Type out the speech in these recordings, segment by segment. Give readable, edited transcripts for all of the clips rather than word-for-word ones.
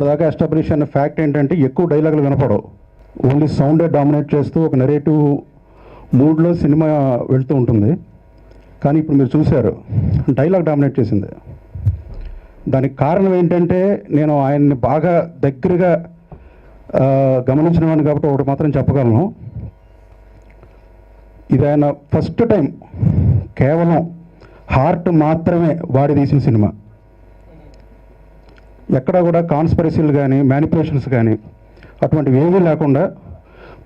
ఇప్పటిదాకా ఎస్టాబ్లిష్ అయిన ఫ్యాక్ట్ ఏంటంటే ఎక్కువ డైలాగులు వినపడవు, ఓన్లీ సౌండే డామినేట్ చేస్తూ ఒక నెరేటివ్ మూడ్లో సినిమా వెళ్తూ ఉంటుంది. కానీ ఇప్పుడు మీరు చూశారు డైలాగ్ డామినేట్ చేసింది. దానికి కారణం ఏంటంటే నేను ఆయన్ని బాగా దగ్గరగా గమనించినవాడిని కాబట్టి ఒకటి మాత్రం చెప్పగలను, ఇది ఆయన ఫస్ట్ టైం కేవలం హార్ట్ మాత్రమే వాడి తీసిన సినిమా. ఎక్కడా కూడా కాన్స్పిరసీలు కానీ మ్యానిపులేషన్స్ కానీ అటువంటివి ఏమీ లేకుండా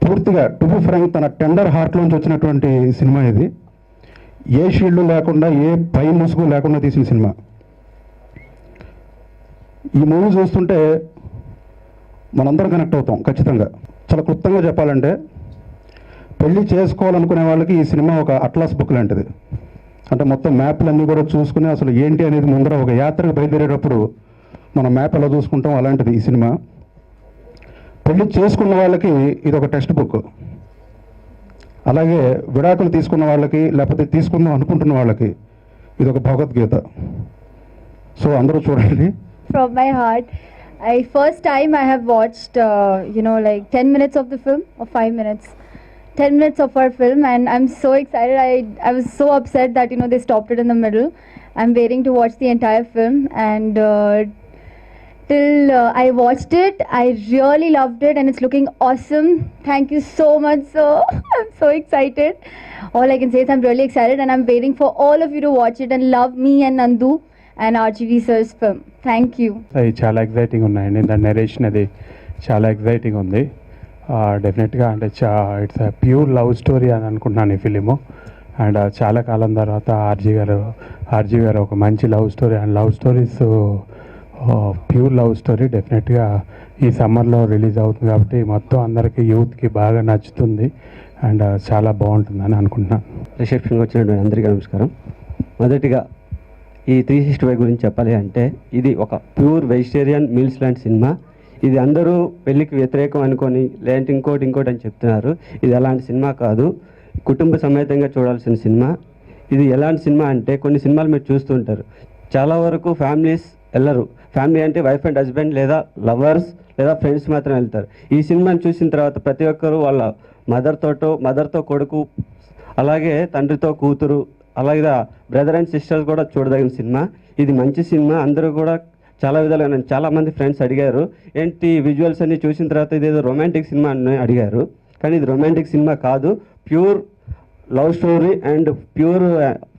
పూర్తిగా టు బి ఫ్రాంక్ తన టెండర్ హార్ట్లోంచి వచ్చినటువంటి సినిమా ఇది. ఏ షీల్డ్ లేకుండా ఏ పై ముసుగు లేకుండా తీసిన సినిమా. ఈ మూవీ చూస్తుంటే మనందరం కనెక్ట్ అవుతాం ఖచ్చితంగా. చాలా క్లుప్తంగా చెప్పాలంటే పెళ్లి చేసుకోవాలనుకునే వాళ్ళకి ఈ సినిమా ఒక అట్లాస్ బుక్ లాంటిది. అంటే మొత్తం మ్యాప్లన్నీ కూడా చూసుకుని అసలు ఏంటి అనేది ముందర ఒక యాత్రకు బయలుదేరేటప్పుడు మనం మ్యాప్ ఎలా చూసుకుంటాం అలాంటిది ఈ సినిమా. పెళ్లి చేసుకున్న వాళ్ళకి ఇది ఒక టెక్స్ట్ బుక్, అలాగే విడాకులు తీసుకున్న వాళ్ళకి లేకపోతే తీసుకుందాం అనుకుంటున్న వాళ్ళకి ఇది ఒక భగవద్గీత. సో అందరూ చూడండి. From my heart, first time I have watched like 10 minutes of the film or 5 minutes, 10 minutes of our film, and I'm so excited. I was so upset that they stopped it in the middle. I'm waiting to watch the entire film, and till I watched it, I really loved it, and it's looking awesome. Thank you so much, sir. I'm so excited. All I can say is I'm really excited, and I'm waiting for all of you to watch it and love me and Nandu and RGV sir's film. Thank you. అది చాలా exciting ఉన్నాయండి. దాని narration అది చాలా exciting ఉంది. డెఫినెట్గా అంటే it's pure love story అని అనుకుంటున్నాను ఈ ఫిలిము. అండ్ చాలా కాలం తర్వాత ఆర్జీ గారు ఒక మంచి love story and love stories pure love story డెఫినెట్గా ఈ సమ్మర్లో రిలీజ్ అవుతుంది కాబట్టి మొత్తం అందరికీ యూత్కి బాగా నచ్చుతుంది అండ్ చాలా బాగుంటుందని అనుకుంటున్నాను. రిసెప్షన్కి వచ్చినటువంటి అందరికీ నమస్కారం. మొదటిగా ఈ 365 గురించి చెప్పాలి అంటే ఇది ఒక ప్యూర్ వెజిటేరియన్ మీల్స్ లాంటి సినిమా. ఇది అందరూ పెళ్ళికి వ్యతిరేకం అనుకొని లేదంటే ఇంకోటి అని చెప్తున్నారు. ఇది అలాంటి సినిమా కాదు, కుటుంబ సమేతంగా చూడాల్సిన సినిమా. ఇది ఎలాంటి సినిమా అంటే కొన్ని సినిమాలు మీరు చూస్తుంటారు, చాలా వరకు ఫ్యామిలీస్ వెళ్ళరు. ఫ్యామిలీ అంటే వైఫ్ అండ్ హస్బెండ్ లేదా లవర్స్ లేదా ఫ్రెండ్స్ మాత్రం వెళ్తారు. ఈ సినిమాని చూసిన తర్వాత ప్రతి ఒక్కరు వాళ్ళ మదర్తో కొడుకు, అలాగే తండ్రితో కూతురు, అలాగే బ్రదర్ అండ్ సిస్టర్స్ కూడా చూడదగిన సినిమా. ఇది మంచి సినిమా. అందరూ కూడా చాలా విధాలుగా నన్ను చాలామంది ఫ్రెండ్స్ అడిగారు, ఏంటి విజువల్స్ అన్ని చూసిన తర్వాత ఇదేదో రొమాంటిక్ సినిమా అని అడిగారు. కానీ ఇది రొమాంటిక్ సినిమా కాదు, pure love story and pure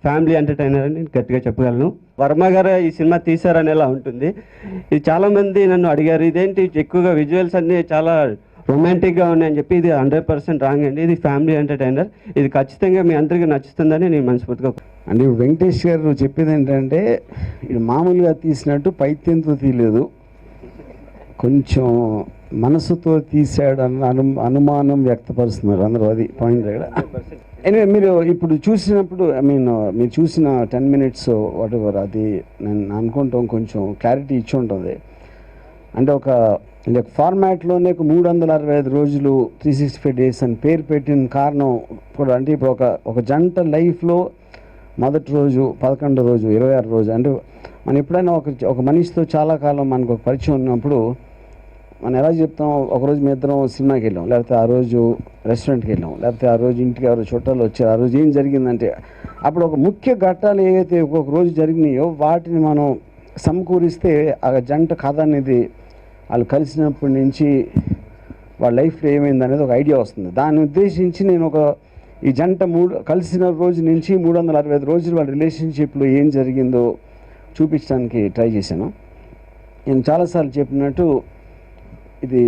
family entertainer అని గట్టిగా చెప్పగలను. వర్మ గారు ఈ సినిమా తీశారని ఎలా ఉంటుంది. ఇది చాలామంది నన్ను అడిగారు, ఇదేంటి ఎక్కువగా విజువల్స్ అన్నీ చాలా రొమాంటిక్గా ఉన్నాయని చెప్పి. ఇది 100% రాంగ్ అండి. ఇది ఫ్యామిలీ ఎంటర్టైనర్. ఇది ఖచ్చితంగా మీ అందరికీ నచ్చుతుందని నేను మనస్ఫూర్తిగా. అంటే ఇప్పుడు వెంకటేష్ గారు చెప్పేది ఏంటంటే ఇది మామూలుగా తీసినట్టు పైత్యంతో తీయలేదు, కొంచెం మనసుతో తీసాడు అన్న అనుమానం వ్యక్తపరుస్తున్నారు అందరూ. అది పాయింట్ ఇక్కడ. ఎనివే మీరు ఇప్పుడు చూసినప్పుడు మీరు చూసిన 10 minutes వాట్ ఎవర్ అది నేను అనుకుంటాం కొంచెం క్లారిటీ ఇచ్చి ఉంటుంది. అంటే ఒక ఫార్మాట్లోనే 365 రోజులు 365 days అని పేరు పెట్టిన కారణం కూడా అంటే ఇప్పుడు ఒక జంట లైఫ్లో మొదటి రోజు, 11వ రోజు, 26వ రోజు అంటే మనం ఎప్పుడైనా ఒక మనిషితో చాలా కాలం మనకు ఒక పరిచయం ఉన్నప్పుడు మనం ఎలా చెప్తాం, ఒకరోజు మీ ఇద్దరం సినిమాకి వెళ్ళాం, లేకపోతే ఆ రోజు రెస్టారెంట్కి వెళ్ళాం, లేకపోతే ఆ రోజు ఇంటికి ఎవరు చుట్టాలు వచ్చారు, ఆ రోజు ఏం జరిగిందంటే అప్పుడు ఒక ముఖ్య ఘట్టాలు ఏవైతే ఒక్కొక్క రోజు జరిగినాయో వాటిని మనం సమకూరిస్తే ఆ జంట కథ అనేది వాళ్ళు కలిసినప్పటి నుంచి వాళ్ళ లైఫ్లో ఏమైంది అనేది ఒక ఐడియా వస్తుంది. దాన్ని ఉద్దేశించి నేను ఈ జంట కలిసిన రోజు నుంచి 365 రోజులు వాళ్ళ రిలేషన్షిప్లో ఏం జరిగిందో చూపించడానికి ట్రై చేశాను. నేను చాలాసార్లు చెప్పినట్టు ఇది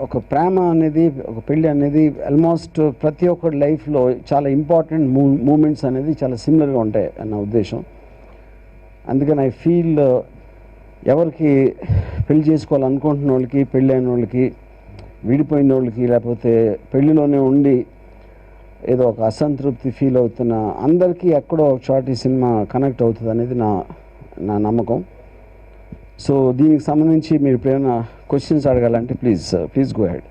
ఒక ప్రేమ అనేది, ఒక పెళ్ళి అనేది ఆల్మోస్ట్ ప్రతి ఒక్కరి లైఫ్లో చాలా ఇంపార్టెంట్ మూమెంట్స్ అనేది చాలా సిమిలర్గా ఉంటాయి అన్న ఉద్దేశం. అందుకని ఐ ఫీల్ ఎవరికి పెళ్లి చేసుకోవాలనుకుంటున్న వాళ్ళకి, పెళ్ళైన వాళ్ళకి, విడిపోయిన వాళ్ళకి, లేకపోతే పెళ్ళిలోనే ఉండి ఏదో ఒక అసంతృప్తి ఫీల్ అవుతున్న అందరికీ ఎక్కడో ఒక చోట ఈ సినిమా కనెక్ట్ అవుతుంది అనేది నా నమ్మకం. సో దీనికి సంబంధించి మీరు ఏమైనా క్వశ్చన్స్ అడగాలంటే ప్లీజ్ గో హెడ్.